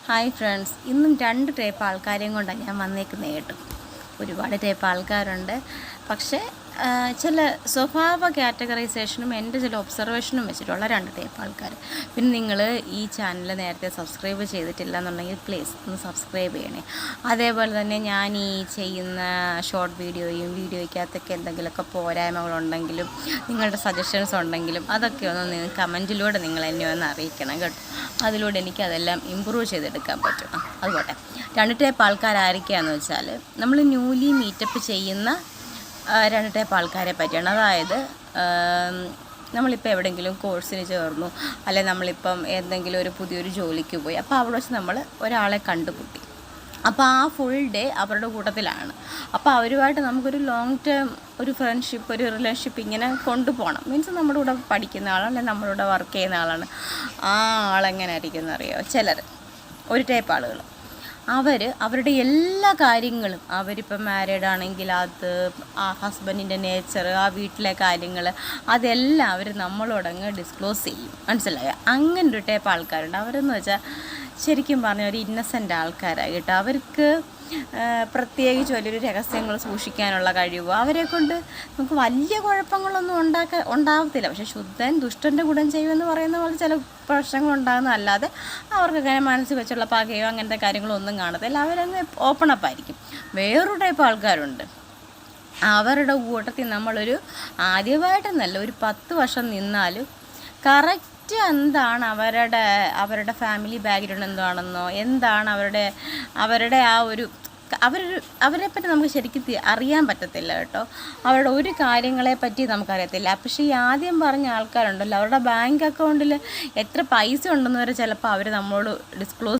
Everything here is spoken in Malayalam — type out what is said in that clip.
ഹായ് ഫ്രണ്ട്സ്, ഇന്നും 2 ടൈപ്പ് ആൾക്കാരെയും കൊണ്ടാണ് ഞാൻ വന്നേക്കുന്നത് കേട്ടോ. ഒരുപാട് ടൈപ്പ് ആൾക്കാരുണ്ട്. പക്ഷേ ചില സ്വഭാവ കാറ്റഗറൈസേഷനും എൻ്റെ ചില ഒബ്സർവേഷനും വെച്ചിട്ടുള്ള 2 ടൈപ്പ് ആൾക്കാർ. പിന്നെ നിങ്ങൾ ഈ ചാനൽ നേരത്തെ സബ്സ്ക്രൈബ് ചെയ്തിട്ടില്ല എന്നുണ്ടെങ്കിൽ പ്ലീസ് ഒന്ന് സബ്സ്ക്രൈബ് ചെയ്യണേ. അതേപോലെ തന്നെ ഞാൻ ഈ ചെയ്യുന്ന ഷോർട്ട് വീഡിയോയ്ക്കകത്തൊക്കെ എന്തെങ്കിലുമൊക്കെ പോരായ്മകളുണ്ടെങ്കിലും നിങ്ങളുടെ സജഷൻസ് ഉണ്ടെങ്കിലും അതൊക്കെ ഒന്ന് നിങ്ങൾ കമൻറ്റിലൂടെ നിങ്ങൾ എന്നെ ഒന്ന് അറിയിക്കണം കേട്ടോ. അതിലൂടെ എനിക്കതെല്ലാം ഇമ്പ്രൂവ് ചെയ്തെടുക്കാൻ പറ്റും. അതുപോട്ടെ, 2 ടൈപ്പ് ആൾക്കാരായിരിക്കുകയെന്ന് വെച്ചാൽ നമ്മൾ ന്യൂലി മീറ്റപ്പ് ചെയ്യുന്ന 2 ടൈപ്പ് ആൾക്കാരെ പറ്റിയാണ്. അതായത് നമ്മളിപ്പോൾ എവിടെയെങ്കിലും കോഴ്സിന് ചേർന്നു, അല്ലെങ്കിൽ നമ്മളിപ്പം എന്തെങ്കിലും ഒരു പുതിയൊരു ജോലിക്ക് പോയി, അപ്പോൾ അവിടെ വെച്ച് നമ്മൾ ഒരാളെ കണ്ടുമുട്ടി. അപ്പോൾ ആ ഫുൾ ഡേ അവരുടെ കൂട്ടത്തിലാണ്. അപ്പോൾ അവരുമായിട്ട് നമുക്കൊരു ലോങ് ടേം ഒരു ഫ്രണ്ട്ഷിപ്പ്, ഒരു റിലേഷൻഷിപ്പ് ഇങ്ങനെ കൊണ്ടുപോകണം. മീൻസ് നമ്മുടെ കൂടെ പഠിക്കുന്ന ആളാണ്, അല്ലെങ്കിൽ നമ്മുടെ കൂടെ വർക്ക് ചെയ്യുന്ന ആളാണ്. ആ ആളെങ്ങനെ ആയിരിക്കും എന്നറിയോ? ചിലർ ഒരു ടൈപ്പ് ആളുകൾ അവരുടെ എല്ലാ കാര്യങ്ങളും, അവരിപ്പം മാരീഡ് ആണെങ്കിൽ അത് ആ ഹസ്ബൻഡിൻ്റെ നേച്ചർ, ആ വീട്ടിലെ കാര്യങ്ങൾ, അതെല്ലാം അവർ നമ്മളോടങ്ങ് ഡിസ്ക്ലോസ് ചെയ്യും. മനസ്സിലായോ? അങ്ങനെ ഒരു ടൈപ്പ് ആൾക്കാരുണ്ട്. അവരെന്ന് വെച്ചാൽ ശരിക്കും പറഞ്ഞാൽ ഒരു ഇന്നസെൻ്റ് ആൾക്കാരാണ് കേട്ടോ. അവർക്ക് പ്രത്യേകിച്ച് വലിയൊരു രഹസ്യങ്ങൾ സൂക്ഷിക്കാനുള്ള കഴിവ് അവരെ കൊണ്ട് നമുക്ക് വലിയ കുഴപ്പങ്ങളൊന്നും ഉണ്ടാകത്തില്ല. പക്ഷേ ശുദ്ധൻ ദുഷ്ടൻ്റെ ഗുണം ചെയ്യുമെന്ന് പറയുന്ന പോലെ ചില പ്രശ്നങ്ങളുണ്ടാകുന്നതല്ലാതെ അവർക്കങ്ങനെ മനസ്സിൽ വെച്ചുള്ള പകയോ അങ്ങനത്തെ കാര്യങ്ങളോ ഒന്നും കാണത്തില്ല. അവരങ്ങ് ഓപ്പൺ അപ്പ് ആയിരിക്കും. വേറൊരു ടൈപ്പ് ആൾക്കാരുണ്ട്. അവരുടെ കൂട്ടത്തിൽ നമ്മളൊരു ആദ്യമായിട്ടെന്നല്ല, ഒരു 10 വർഷം നിന്നാലും കറക്റ്റ് എന്താണ് അവരുടെ ഫാമിലി ബാക്ക്ഗ്രൗണ്ട് എന്താണെന്നോ, എന്താണ് അവരുടെ ആ ഒരു അവരെപ്പറ്റി നമുക്ക് ശരിക്കും അറിയാൻ പറ്റത്തില്ല കേട്ടോ. അവരുടെ ഒരു കാര്യങ്ങളെപ്പറ്റി നമുക്കറിയത്തില്ല. പക്ഷേ ഈ ആദ്യം പറഞ്ഞ ആൾക്കാരുണ്ടല്ലോ, അവരുടെ ബാങ്ക് അക്കൗണ്ടിൽ എത്ര പൈസ ഉണ്ടെന്ന് വരെ ചിലപ്പോൾ അവർ നമ്മളോട് ഡിസ്ക്ലോസ്